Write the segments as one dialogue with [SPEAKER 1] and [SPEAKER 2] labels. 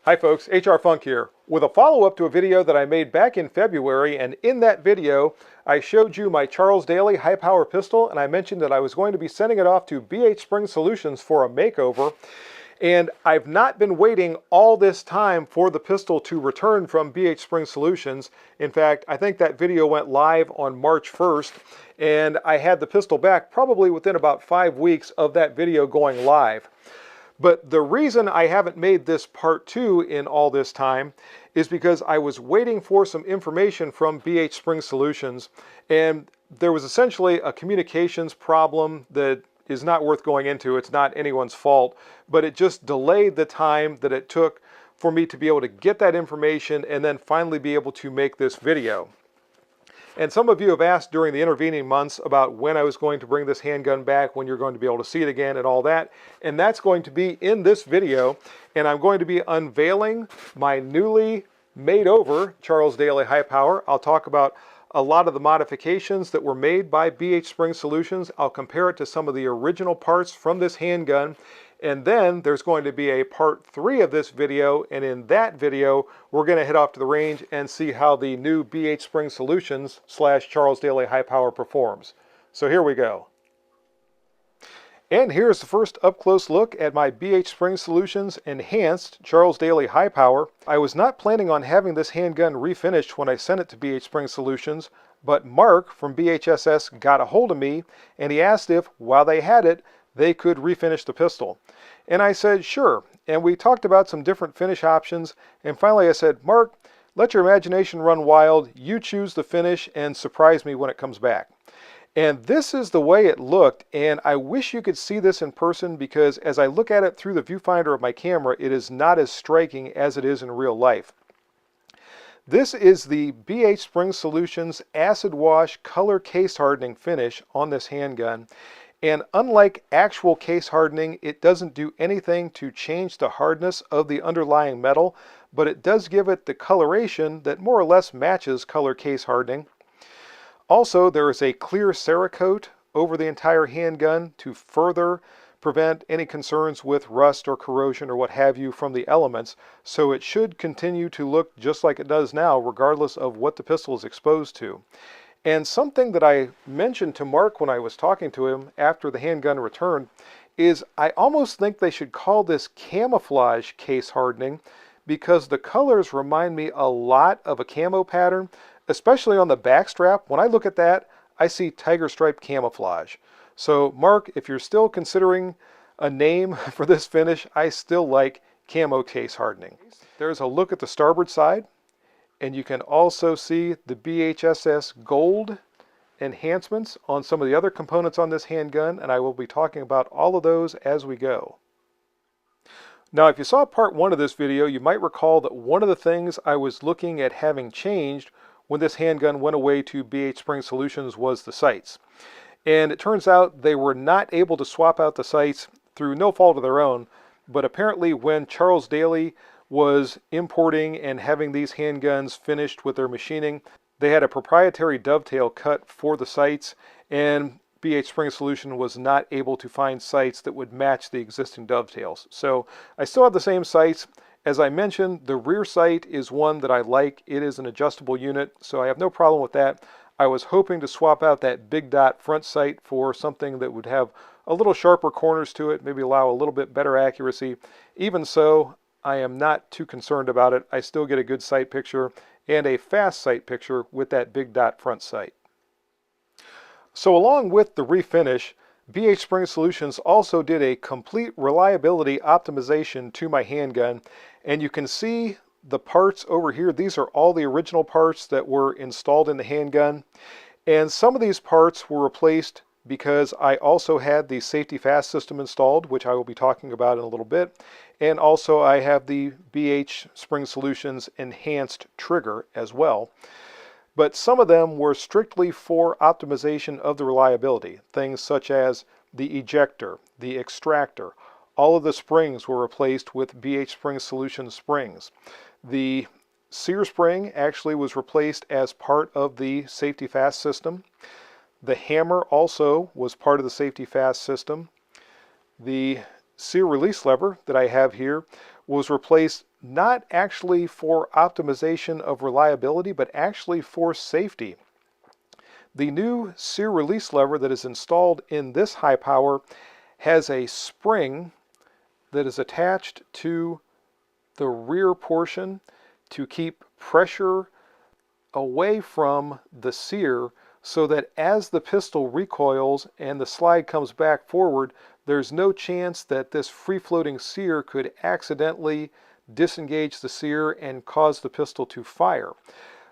[SPEAKER 1] Hi folks, HR Funk here with a follow-up to a video that I made back in February, and in that video I showed you my Charles Daly high power pistol, and I mentioned that I was going to be sending it off to BH Spring Solutions for a makeover. And I've not been waiting all this time for the pistol to return from BH Spring Solutions. In fact, I think that video went live on March 1st, and I had the pistol back probably within about 5 weeks of that video going live. But the reason I haven't made this part 2 in all this time is because I was waiting for some information from BH Spring Solutions, and there was essentially a communications problem that is not worth going into. It's not anyone's fault, but it just delayed the time that it took for me to be able to get that information and then finally be able to make this video. And some of you have asked during the intervening months about when I was going to bring this handgun back, when you're going to be able to see it again and all that. And that's going to be in this video. And I'm going to be unveiling my newly made over Charles Daly High Power. I'll talk about a lot of the modifications that were made by BH Spring Solutions. I'll compare it to some of the original parts from this handgun. And then there's going to be a part 3 of this video, and in that video we're going to head off to the range and see how the new BH Spring Solutions / Charles Daly High Power performs. So here we go. And here's the first up-close look at my BH Spring Solutions Enhanced Charles Daly High Power. I was not planning on having this handgun refinished when I sent it to BH Spring Solutions, but Mark from BHSS got a hold of me and he asked if, while they had it, they could refinish the pistol. And I said, sure. And we talked about some different finish options. And finally I said, Mark, let your imagination run wild. You choose the finish and surprise me when it comes back. And this is the way it looked. And I wish you could see this in person, because as I look at it through the viewfinder of my camera, it is not as striking as it is in real life. This is the BH Spring Solutions Acid Wash Color Case Hardening finish on this handgun. And unlike actual case hardening, it doesn't do anything to change the hardness of the underlying metal, but it does give it the coloration that more or less matches color case hardening. Also, there is a clear Cerakote over the entire handgun to further prevent any concerns with rust or corrosion or what have you from the elements, so it should continue to look just like it does now, regardless of what the pistol is exposed to. And something that I mentioned to Mark when I was talking to him after the handgun returned is I almost think they should call this camouflage case hardening, because the colors remind me a lot of a camo pattern, especially on the back strap. When I look at that, I see tiger stripe camouflage. So Mark, if you're still considering a name for this finish, I still like camo case hardening. There's a look at the starboard side. And you can also see the BHSS gold enhancements on some of the other components on this handgun, and I will be talking about all of those as we go. Now, if you saw part 1 of this video, you might recall that one of the things I was looking at having changed when this handgun went away to BH Spring Solutions was the sights. And it turns out they were not able to swap out the sights through no fault of their own, but apparently when Charles Daly was importing and having these handguns finished with their machining, they had a proprietary dovetail cut for the sights, and BH Spring Solution was not able to find sights that would match the existing dovetails. So I still have the same sights. As I mentioned, the rear sight is one that I like. It is an adjustable unit, so I have no problem with that. I was hoping to swap out that big dot front sight for something that would have a little sharper corners to it, maybe allow a little bit better accuracy. Even so, I am not too concerned about it. I still get a good sight picture and a fast sight picture with that big dot front sight. So along with the refinish, BH Spring Solutions also did a complete reliability optimization to my handgun, and you can see the parts over here. These are all the original parts that were installed in the handgun, and some of these parts were replaced because I also had the safety fast system installed, which I will be talking about in a little bit. And also I have the BH Spring Solutions Enhanced trigger as well. But some of them were strictly for optimization of the reliability. Things such as the ejector, the extractor. All of the springs were replaced with BH Spring Solutions springs. The sear spring actually was replaced as part of the safety fast system. The hammer also was part of the safety fast system. The sear release lever that I have here was replaced not actually for optimization of reliability, but actually for safety. The new sear release lever that is installed in this high power has a spring that is attached to the rear portion to keep pressure away from the sear, so that as the pistol recoils and the slide comes back forward, there's no chance that this free-floating sear could accidentally disengage the sear and cause the pistol to fire.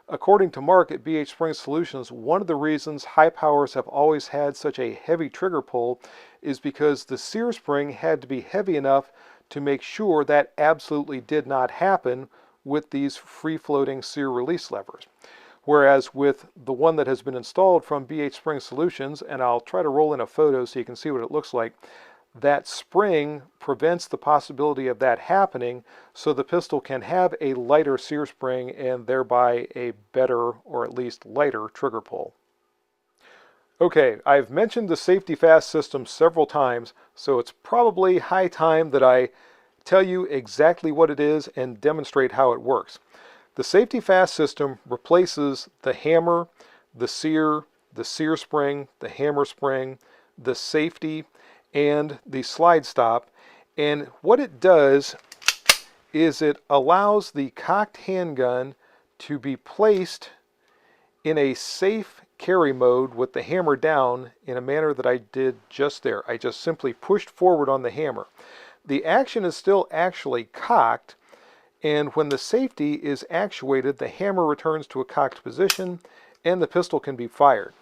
[SPEAKER 1] According to Mark at BH Spring Solutions, one of the reasons high powers have always had such a heavy trigger pull is because the sear spring had to be heavy enough to make sure that absolutely did not happen with these free-floating sear release levers. Whereas with the one that has been installed from BH Spring Solutions, and I'll try to roll in a photo so you can see what it looks like, that spring prevents the possibility of that happening, so the pistol can have a lighter sear spring and thereby a better, or at least lighter, trigger pull. Okay, I've mentioned the Safety Fast system several times, so it's probably high time that I tell you exactly what it is and demonstrate how it works. The Safety Fast system replaces the hammer, the sear spring, the hammer spring, the safety, and the slide stop. And what it does is it allows the cocked handgun to be placed in a safe carry mode with the hammer down in a manner that I did just there. I just simply pushed forward on the hammer. The action is still actually cocked, and when the safety is actuated, the hammer returns to a cocked position and the pistol can be fired.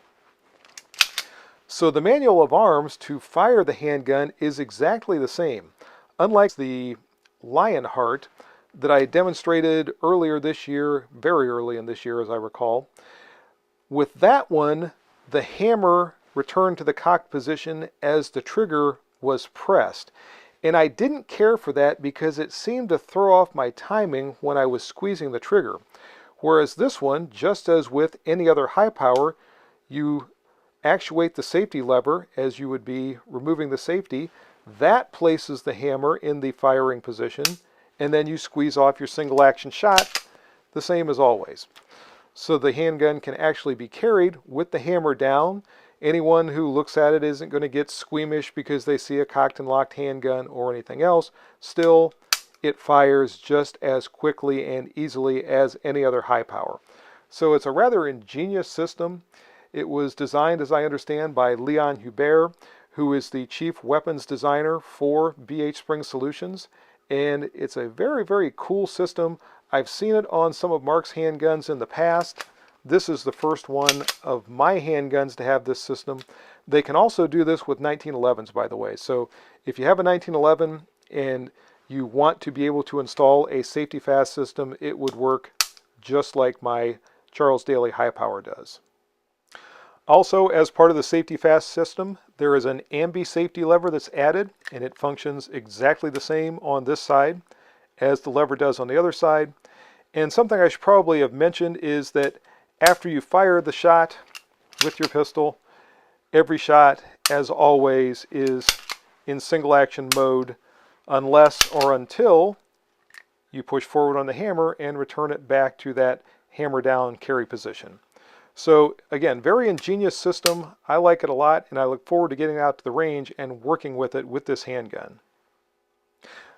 [SPEAKER 1] So the manual of arms to fire the handgun is exactly the same. Unlike the Lionheart that I demonstrated earlier this year, very early in this year as I recall, with that one, the hammer returned to the cocked position as the trigger was pressed. And I didn't care for that because it seemed to throw off my timing when I was squeezing the trigger. Whereas this one, just as with any other high power, you actuate the safety lever as you would be removing the safety. That places the hammer in the firing position, and then you squeeze off your single action shot, the same as always. So the handgun can actually be carried with the hammer down. Anyone who looks at it isn't going to get squeamish because they see a cocked and locked handgun or anything else. Still, it fires just as quickly and easily as any other high power. So it's a rather ingenious system. It was designed, as I understand, by Leon Hubert, who is the chief weapons designer for BH Spring Solutions. And it's a very, very cool system. I've seen it on some of Mark's handguns in the past. This is the first one of my handguns to have this system. They can also do this with 1911s, by the way. So if you have a 1911 and you want to be able to install a Safety Fast system, it would work just like my Charles Daly high power does. Also, as part of the Safety Fast system, there is an ambi safety lever that's added, and it functions exactly the same on this side as the lever does on the other side. And something I should probably have mentioned is that after you fire the shot with your pistol, every shot, as always, is in single action mode unless or until you push forward on the hammer and return it back to that hammer down carry position. So again, very ingenious system. I like it a lot, and I look forward to getting out to the range and working with it with this handgun.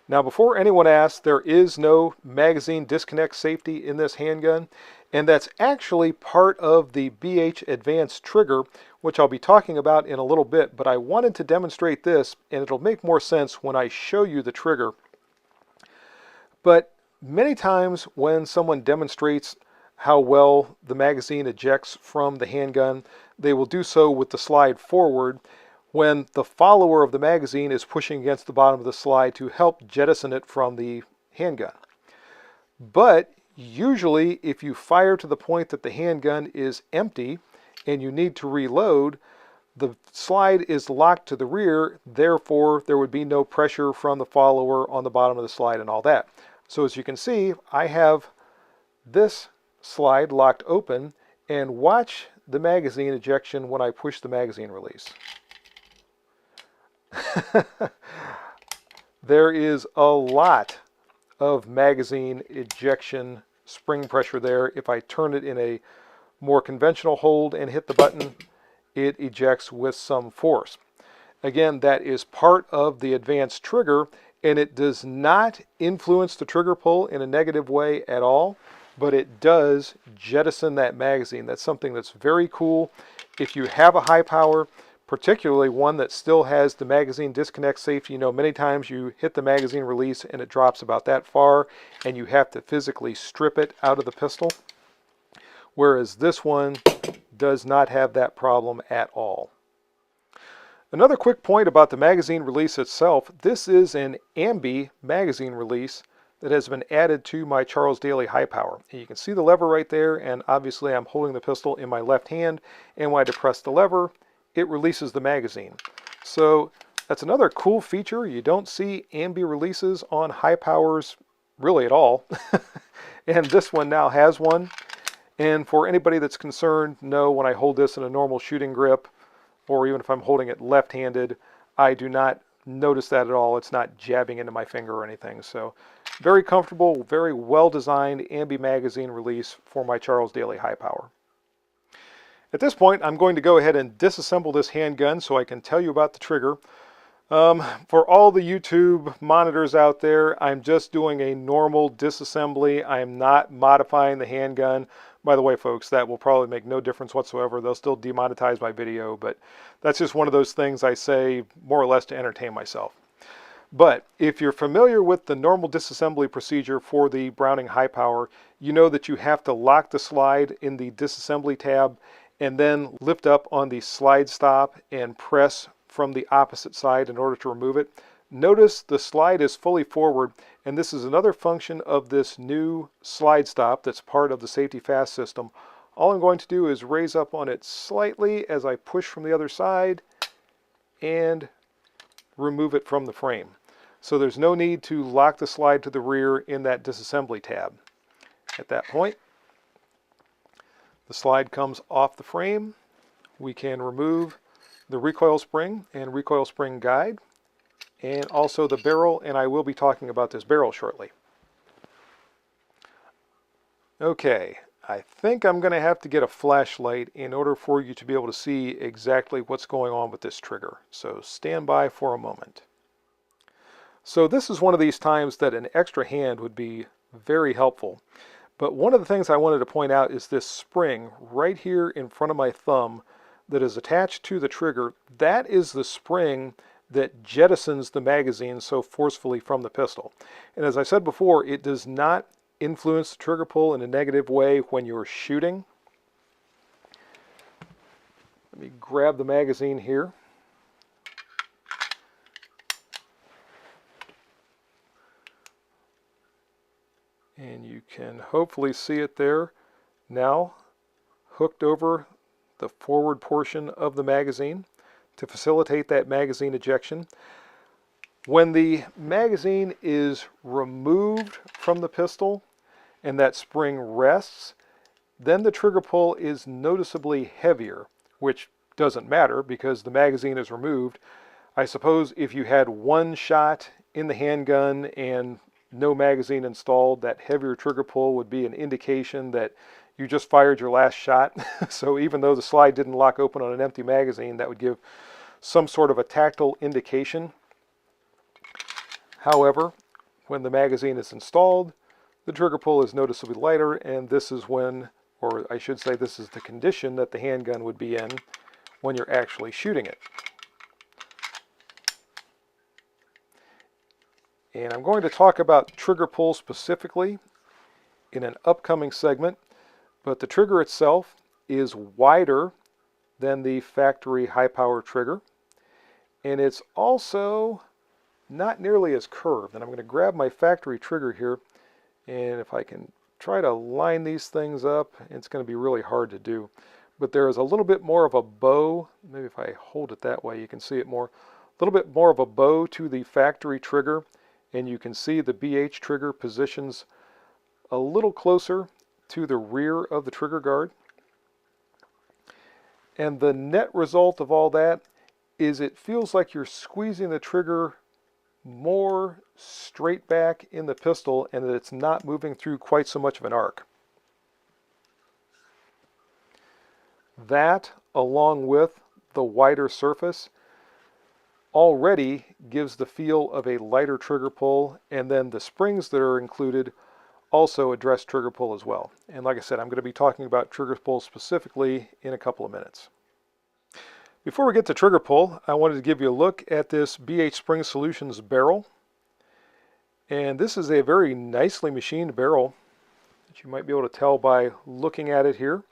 [SPEAKER 1] Now, before anyone asks, there is no magazine disconnect safety in this handgun, and that's actually part of the BH Advanced trigger, which I'll be talking about in a little bit, but I wanted to demonstrate this, and it'll make more sense when I show you the trigger. But many times when someone demonstrates how well the magazine ejects from the handgun, they will do so with the slide forward when the follower of the magazine is pushing against the bottom of the slide to help jettison it from the handgun. But usually if you fire to the point that the handgun is empty and you need to reload, the slide is locked to the rear, therefore there would be no pressure from the follower on the bottom of the slide and all that. So as you can see, I have this slide locked open, and watch the magazine ejection when I push the magazine release. There is a lot of magazine ejection spring pressure there. If I turn it in a more conventional hold and hit the button, it ejects with some force. Again, that is part of the advanced trigger, and it does not influence the trigger pull in a negative way at all, but it does jettison that magazine. That's something that's very cool. If you have a high power, particularly one that still has the magazine disconnect safety, you know, many times you hit the magazine release and it drops about that far, and you have to physically strip it out of the pistol, whereas this one does not have that problem at all. Another quick point about the magazine release itself, this is an ambi magazine release that has been added to my Charles Daly High Power. And you can see the lever right there, and obviously I'm holding the pistol in my left hand, and when I depress the lever, it releases the magazine. So that's another cool feature. You don't see ambi releases on high powers really at all. And this one now has one. And for anybody that's concerned, no, when I hold this in a normal shooting grip, or even if I'm holding it left-handed, I do not notice that at all. It's not jabbing into my finger or anything. So very comfortable, very well-designed ambi magazine release for my Charles Daly High Power. At this point, I'm going to go ahead and disassemble this handgun so I can tell you about the trigger. For all the YouTube monitors out there, I'm just doing a normal disassembly. I'm not modifying the handgun. By the way, folks, that will probably make no difference whatsoever. They'll still demonetize my video, but that's just one of those things I say more or less to entertain myself. But if you're familiar with the normal disassembly procedure for the Browning High Power, you know that you have to lock the slide in the disassembly tab and then lift up on the slide stop and press from the opposite side in order to remove it. Notice the slide is fully forward, and this is another function of this new slide stop that's part of the Safety Fast system. All I'm going to do is raise up on it slightly as I push from the other side and remove it from the frame. So there's no need to lock the slide to the rear in that disassembly tab. At that point, the slide comes off the frame. We can remove the recoil spring and recoil spring guide, and also the barrel, and I will be talking about this barrel shortly. Okay, I think I'm going to have to get a flashlight in order for you to be able to see exactly what's going on with this trigger. So stand by for a moment. So this is one of these times that an extra hand would be very helpful. But one of the things I wanted to point out is this spring right here in front of my thumb that is attached to the trigger. That is the spring that jettisons the magazine so forcefully from the pistol. And as I said before, it does not influence the trigger pull in a negative way when you're shooting. Let me grab the magazine here. And you can hopefully see it there now, hooked over the forward portion of the magazine to facilitate that magazine ejection. When the magazine is removed from the pistol and that spring rests, then the trigger pull is noticeably heavier, which doesn't matter because the magazine is removed. I suppose if you had one shot in the handgun and no magazine installed, that heavier trigger pull would be an indication that you just fired your last shot. So even though the slide didn't lock open on an empty magazine, that would give some sort of a tactile indication. However, when the magazine is installed, the trigger pull is noticeably lighter, and this is when, or I should say this is the condition that the handgun would be in when you're actually shooting it. And I'm going to talk about trigger pull specifically in an upcoming segment, but the trigger itself is wider than the factory high power trigger, and it's also not nearly as curved. And I'm going to grab my factory trigger here, and if I can try to line these things up, it's going to be really hard to do. But there is a little bit more of a bow, maybe if I hold it that way you can see it more, a little bit more of a bow to the factory trigger, and you can see the BH trigger positions a little closer to the rear of the trigger guard. And the net result of all that is it feels like you're squeezing the trigger more straight back in the pistol and that it's not moving through quite so much of an arc. That, along with the wider surface, already gives the feel of a lighter trigger pull, and then the springs that are included also address trigger pull as well. And like I said, I'm going to be talking about trigger pull specifically in a couple of minutes. Before we get to trigger pull, I wanted to give you a look at this BH Spring Solutions barrel. And this is a very nicely machined barrel that you might be able to tell by looking at it here.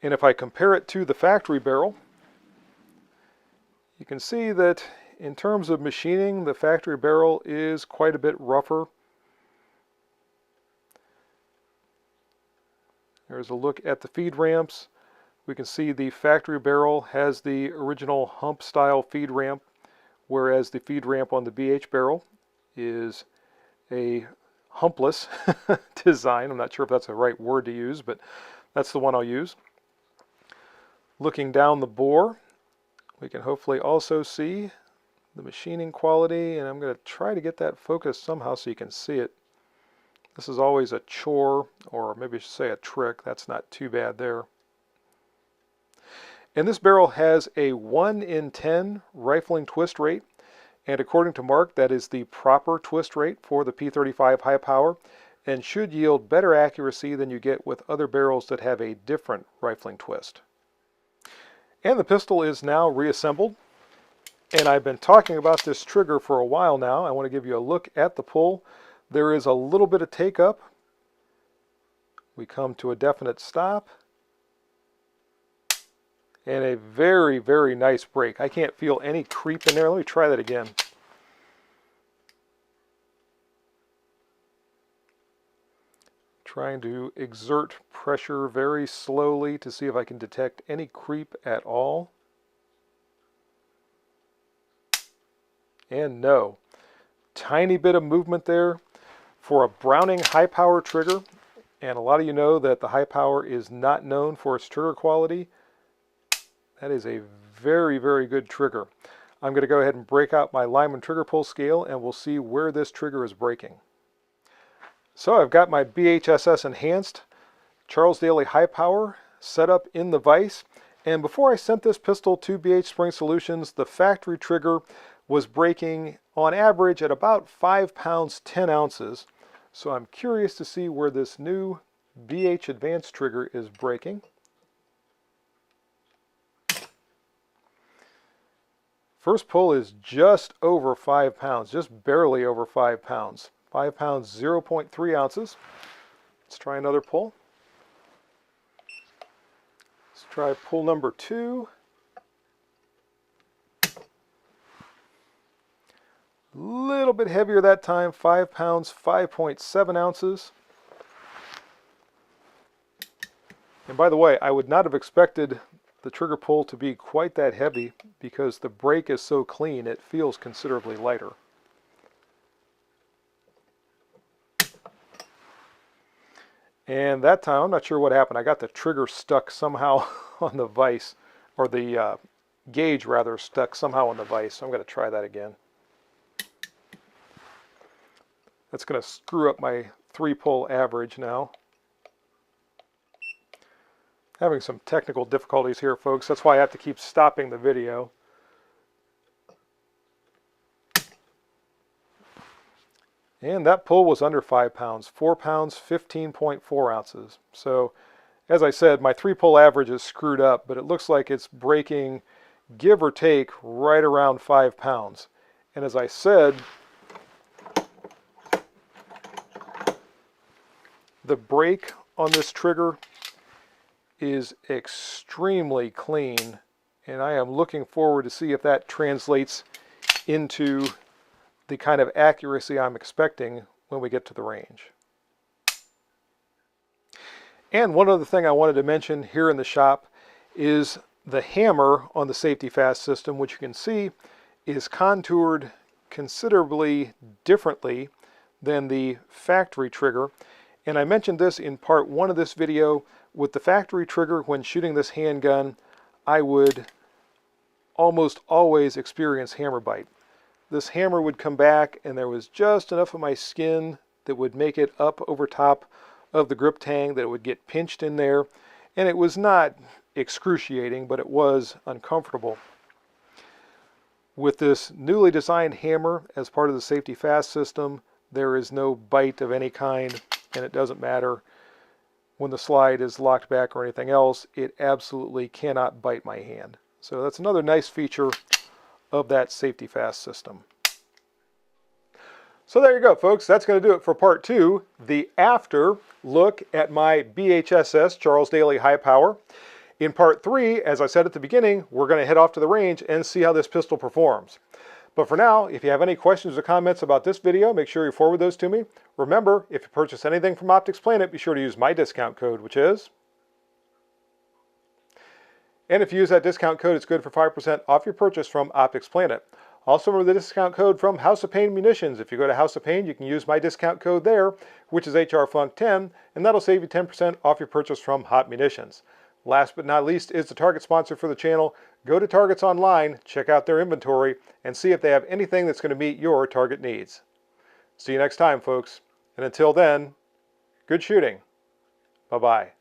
[SPEAKER 1] And if I compare it to the factory barrel, you can see that in terms of machining, the factory barrel is quite a bit rougher. There's a look at the feed ramps. We can see the factory barrel has the original hump style feed ramp, whereas the feed ramp on the BH barrel is a humpless design. I'm not sure if that's the right word to use, but that's the one I'll use. Looking down the bore, we can hopefully also see the machining quality, and I'm going to try to get that focused somehow so you can see it. This is always a chore, or maybe I should say a trick. That's not too bad there. And this barrel has a 1 in 10 rifling twist rate, and according to Mark, that is the proper twist rate for the P35 high power, and should yield better accuracy than you get with other barrels that have a different rifling twist. And the pistol is now reassembled, and I've been talking about this trigger for a while now. I want to give you a look at the pull. There is a little bit of take up. We come to a definite stop. And a very, very nice break. I can't feel any creep in there. Let me try that again. Trying to exert pressure very slowly to see if I can detect any creep at all. And no. Tiny bit of movement there. For a Browning high power trigger, and a lot of you know that the high power is not known for its trigger quality, that is a very, very good trigger. I'm going to go ahead and break out my Lyman trigger pull scale, and we'll see where this trigger is breaking. So I've got my BHSS Enhanced Charles Daly High Power set up in the vise, and before I sent this pistol to BH Spring Solutions, the factory trigger was breaking on average at about 5 pounds 10 ounces. So I'm curious to see where this new BH Advanced trigger is breaking. First pull is just over 5 pounds, just barely over 5 pounds. 5 pounds, 0.3 ounces. Let's try another pull. Let's try pull number 2. A little bit heavier that time, 5 pounds, 5.7 ounces. And by the way, I would not have expected the trigger pull to be quite that heavy because the break is so clean, it feels considerably lighter. And that time, I'm not sure what happened. I got the trigger stuck somehow on the vise, or the gauge rather stuck somehow on the vise. So I'm going to try that again. That's going to screw up my 3-pull average now. Having some technical difficulties here, folks. That's why I have to keep stopping the video. And that pull was under 5 pounds, 4 pounds, 15.4 ounces. So, as I said, my 3-pull average is screwed up, but it looks like it's breaking, give or take, right around 5 pounds. And as I said, the break on this trigger is extremely clean, and I am looking forward to see if that translates into the kind of accuracy I'm expecting when we get to the range. And one other thing I wanted to mention here in the shop is the hammer on the Safety Fast system, which you can see is contoured considerably differently than the factory trigger. And I mentioned this in part 1 of this video. With the factory trigger, when shooting this handgun, I would almost always experience hammer bite. this hammer would come back and there was just enough of my skin that would make it up over top of the grip tang that it would get pinched in there. And it was not excruciating, but it was uncomfortable. With this newly designed hammer as part of the Safety Fast system, there is no bite of any kind, and it doesn't matter when the slide is locked back or anything else. It absolutely cannot bite my hand. So that's another nice feature of that Safety Fast system. So there you go, folks. That's going to do it for part 2, the after look at my BHSS Charles Daly High Power. In part 3, as I said at the beginning, we're going to head off to the range and see how this pistol performs. But for now, if you have any questions or comments about this video, make sure you forward those to me. Remember, if you purchase anything from Optics Planet, be sure to use my discount code, which is... And if you use that discount code, it's good for 5% off your purchase from Optics Planet. Also remember the discount code from House of Pain Munitions. If you go to House of Pain, you can use my discount code there, which is HRFUNK10, and that'll save you 10% off your purchase from Hot Munitions. Last but not least is the Target sponsor for the channel. Go to Target's online, check out their inventory, and see if they have anything that's going to meet your Target needs. See you next time, folks. And until then, good shooting. Bye-bye.